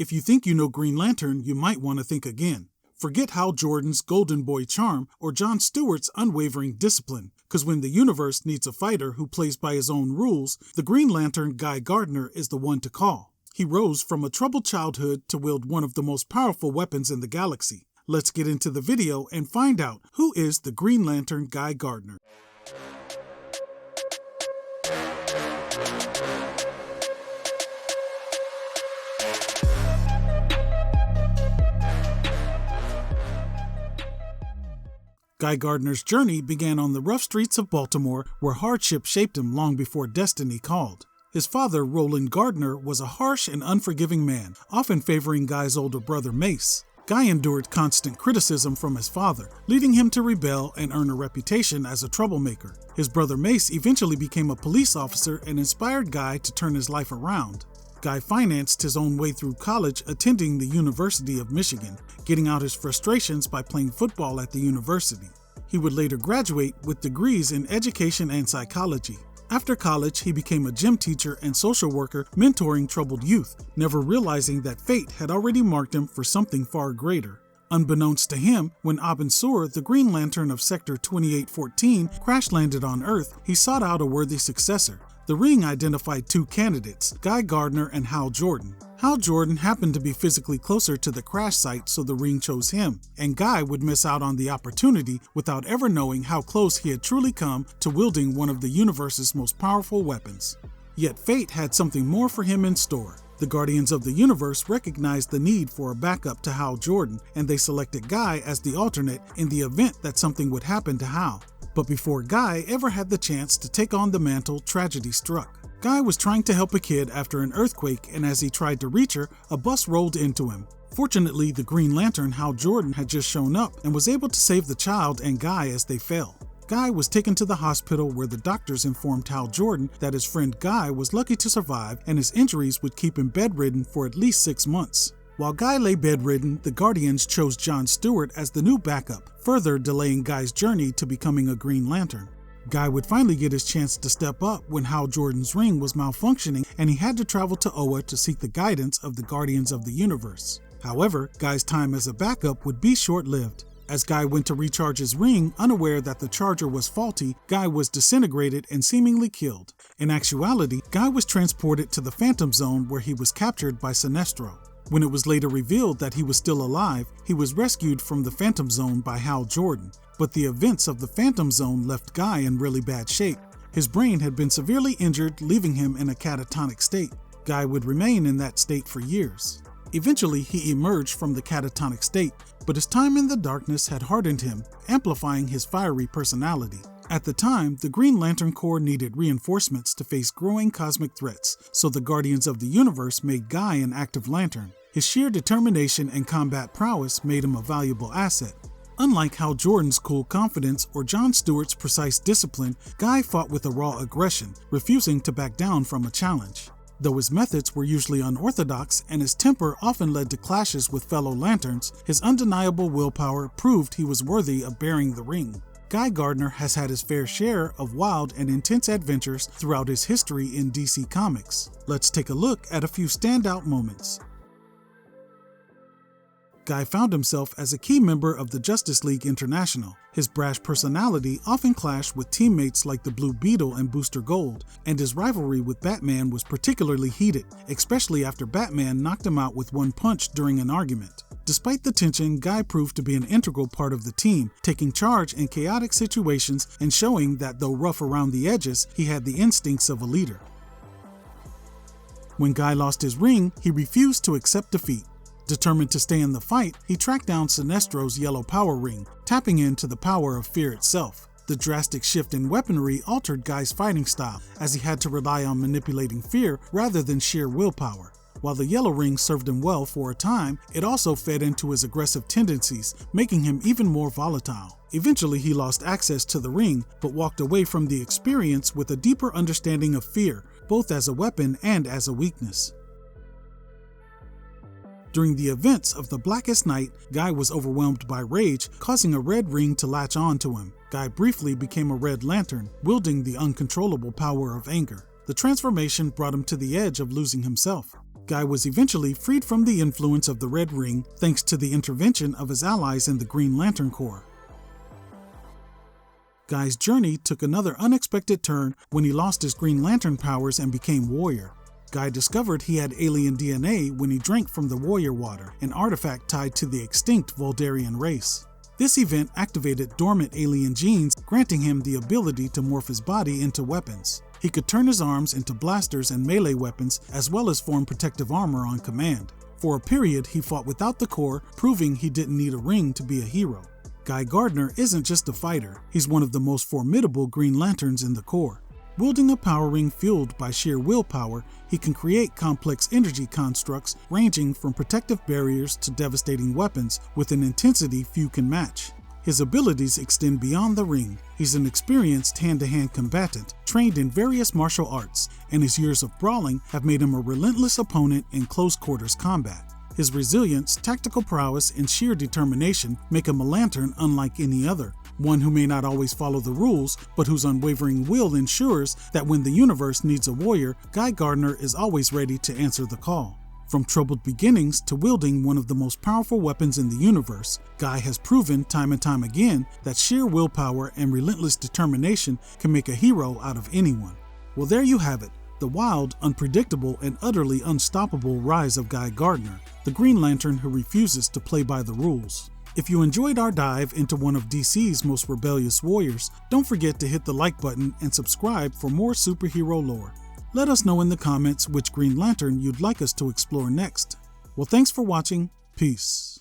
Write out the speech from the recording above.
If you think you know Green Lantern, you might want to think again. Forget Hal Jordan's Golden Boy charm or Jon Stewart's unwavering discipline, because when the universe needs a fighter who plays by his own rules, the Green Lantern Guy Gardner is the one to call. He rose from a troubled childhood to wield one of the most powerful weapons in the galaxy. Let's get into the video and find out who is the Green Lantern Guy Gardner. Guy Gardner's journey began on the rough streets of Baltimore, where hardship shaped him long before destiny called. His father, Roland Gardner, was a harsh and unforgiving man, often favoring Guy's older brother Mace. Guy endured constant criticism from his father, leading him to rebel and earn a reputation as a troublemaker. His brother Mace eventually became a police officer and inspired Guy to turn his life around. Guy financed his own way through college, attending the University of Michigan, getting out his frustrations by playing football at the university. He would later graduate with degrees in education and psychology. After college, he became a gym teacher and social worker, mentoring troubled youth, never realizing that fate had already marked him for something far greater. Unbeknownst to him, when Abin Sur, the Green Lantern of Sector 2814, crash-landed on Earth, he sought out a worthy successor. The Ring identified two candidates, Guy Gardner and Hal Jordan. Hal Jordan happened to be physically closer to the crash site, so the Ring chose him, and Guy would miss out on the opportunity without ever knowing how close he had truly come to wielding one of the universe's most powerful weapons. Yet fate had something more for him in store. The Guardians of the Universe recognized the need for a backup to Hal Jordan, and they selected Guy as the alternate in the event that something would happen to Hal. But before Guy ever had the chance to take on the mantle, tragedy struck. Guy was trying to help a kid after an earthquake, and as he tried to reach her, a bus rolled into him. Fortunately, the Green Lantern Hal Jordan had just shown up and was able to save the child and Guy as they fell. Guy was taken to the hospital, where the doctors informed Hal Jordan that his friend Guy was lucky to survive and his injuries would keep him bedridden for at least 6 months. While Guy lay bedridden, the Guardians chose Jon Stewart as the new backup, further delaying Guy's journey to becoming a Green Lantern. Guy would finally get his chance to step up when Hal Jordan's ring was malfunctioning and he had to travel to Oa to seek the guidance of the Guardians of the Universe. However, Guy's time as a backup would be short-lived. As Guy went to recharge his ring, unaware that the charger was faulty, Guy was disintegrated and seemingly killed. In actuality, Guy was transported to the Phantom Zone, where he was captured by Sinestro. When it was later revealed that he was still alive, he was rescued from the Phantom Zone by Hal Jordan. But the events of the Phantom Zone left Guy in really bad shape. His brain had been severely injured, leaving him in a catatonic state. Guy would remain in that state for years. Eventually, he emerged from the catatonic state, but his time in the darkness had hardened him, amplifying his fiery personality. At the time, the Green Lantern Corps needed reinforcements to face growing cosmic threats, so the Guardians of the Universe made Guy an active lantern. His sheer determination and combat prowess made him a valuable asset. Unlike Hal Jordan's cool confidence or Jon Stewart's precise discipline, Guy fought with a raw aggression, refusing to back down from a challenge. Though his methods were usually unorthodox and his temper often led to clashes with fellow Lanterns, his undeniable willpower proved he was worthy of bearing the ring. Guy Gardner has had his fair share of wild and intense adventures throughout his history in DC Comics. Let's take a look at a few standout moments. Guy found himself as a key member of the Justice League International. His brash personality often clashed with teammates like the Blue Beetle and Booster Gold, and his rivalry with Batman was particularly heated, especially after Batman knocked him out with one punch during an argument. Despite the tension, Guy proved to be an integral part of the team, taking charge in chaotic situations and showing that though rough around the edges, he had the instincts of a leader. When Guy lost his ring, he refused to accept defeat. Determined to stay in the fight, he tracked down Sinestro's yellow power ring, tapping into the power of fear itself. The drastic shift in weaponry altered Guy's fighting style, as he had to rely on manipulating fear rather than sheer willpower. While the yellow ring served him well for a time, it also fed into his aggressive tendencies, making him even more volatile. Eventually, he lost access to the ring, but walked away from the experience with a deeper understanding of fear, both as a weapon and as a weakness. During the events of the Blackest Night, Guy was overwhelmed by rage, causing a red ring to latch on to him. Guy briefly became a Red Lantern, wielding the uncontrollable power of anger. The transformation brought him to the edge of losing himself. Guy was eventually freed from the influence of the Red Ring thanks to the intervention of his allies in the Green Lantern Corps. Guy's journey took another unexpected turn when he lost his Green Lantern powers and became Warrior. Guy discovered he had alien DNA when he drank from the Warrior Water, an artifact tied to the extinct Vuldarian race. This event activated dormant alien genes, granting him the ability to morph his body into weapons. He could turn his arms into blasters and melee weapons, as well as form protective armor on command. For a period, he fought without the Corps, proving he didn't need a ring to be a hero. Guy Gardner isn't just a fighter, he's one of the most formidable Green Lanterns in the Corps. Wielding a power ring fueled by sheer willpower, he can create complex energy constructs ranging from protective barriers to devastating weapons with an intensity few can match. His abilities extend beyond the ring. He's an experienced hand-to-hand combatant, trained in various martial arts, and his years of brawling have made him a relentless opponent in close-quarters combat. His resilience, tactical prowess, and sheer determination make him a lantern unlike any other, one who may not always follow the rules, but whose unwavering will ensures that when the universe needs a warrior, Guy Gardner is always ready to answer the call. From troubled beginnings to wielding one of the most powerful weapons in the universe, Guy has proven time and time again that sheer willpower and relentless determination can make a hero out of anyone. Well, there you have it. The wild, unpredictable, and utterly unstoppable rise of Guy Gardner, the Green Lantern who refuses to play by the rules. If you enjoyed our dive into one of DC's most rebellious warriors, don't forget to hit the like button and subscribe for more superhero lore. Let us know in the comments which Green Lantern you'd like us to explore next. Well, thanks for watching. Peace.